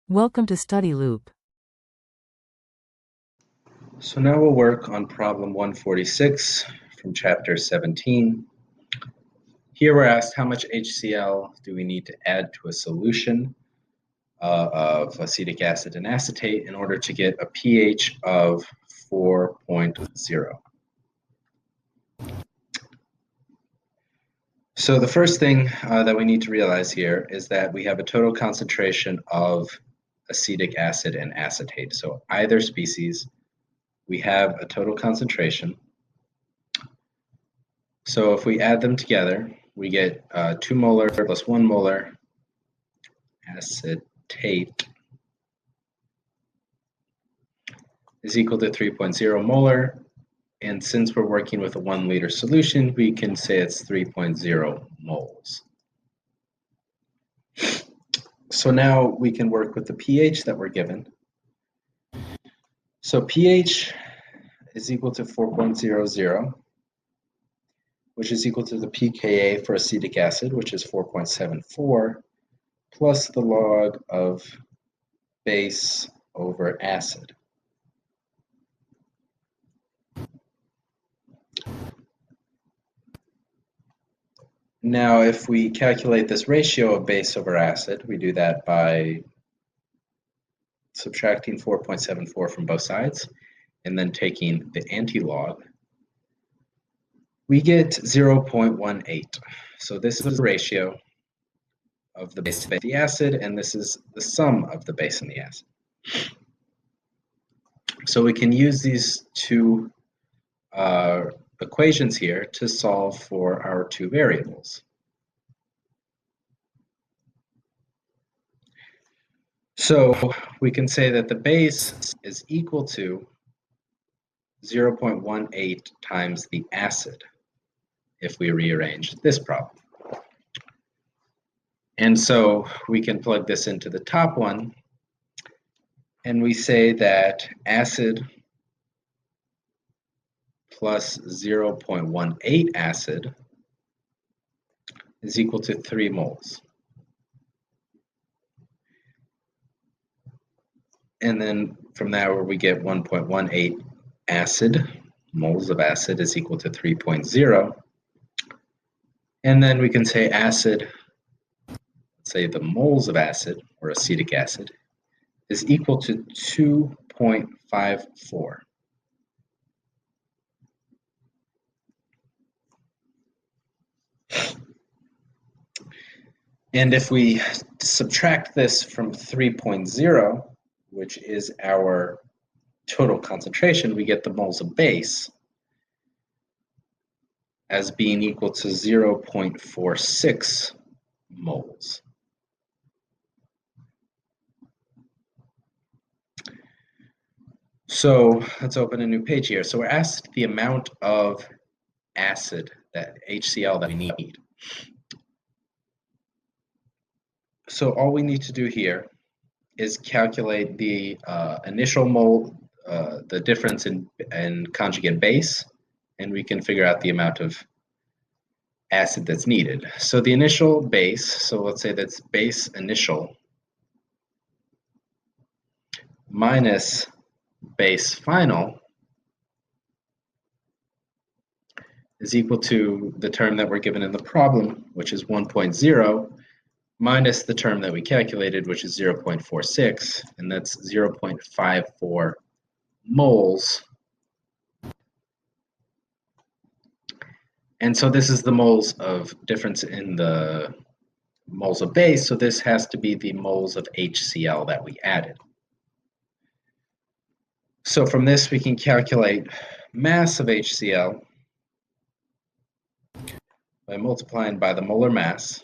Welcome to Study Loop. So now we'll work on problem 146 from chapter 17. Here we're asked how much HCl do we need to add to a solution of acetic acid and acetate in order to get a pH of 4.0. So the first thing that we need to realize here is that we have a total concentration of acetic acid and acetate. So either species, we have a total concentration. So if we add them together, we get 2 molar plus 1 molar acetate is equal to 3.0 molar. And since we're working with a 1 liter solution, we can say it's 3.0 moles. So now we can work with the pH that we're given. So pH is equal to 4.00, which is equal to the pKa for acetic acid, which is 4.74, plus the log of base over acid. Now, if we calculate this ratio of base over acid, we do that by subtracting 4.74 from both sides and then taking the antilog. We get 0.18. So this is the ratio of the base and the acid, and this is the sum of the base and the acid. So we can use these two equations here to solve for our two variables. So we can say that the base is equal to 0.18 times the acid if we rearrange this problem. And so we can plug this into the top one, and we say that acid plus 0.18 acid is equal to 3 moles. And then from there we get 1.18 acid, moles of acid is equal to 3.0. And then we can say acid, say the moles of acid, or acetic acid, is equal to 2.54. And if we subtract this from 3.0, which is our total concentration, we get the moles of base as being equal to 0.46 moles. So let's open a new page here. So we're asked the amount of acid, that HCl, that we need. So all we need to do here is calculate the initial mole, the difference in conjugate base, and we can figure out the amount of acid that's needed. So the initial base, so let's say that's base initial minus base final is equal to the term that we're given in the problem, which is 1.0, minus the term that we calculated, which is 0.46, and that's 0.54 moles. And so this is the moles of difference in the moles of base, so this has to be the moles of HCl that we added. So from this we can calculate mass of HCl by multiplying by the molar mass.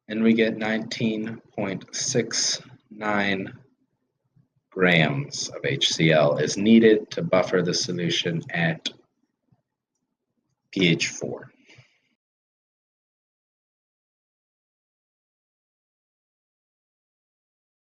And we get 19.69 grams of HCl is needed to buffer the solution at pH 4.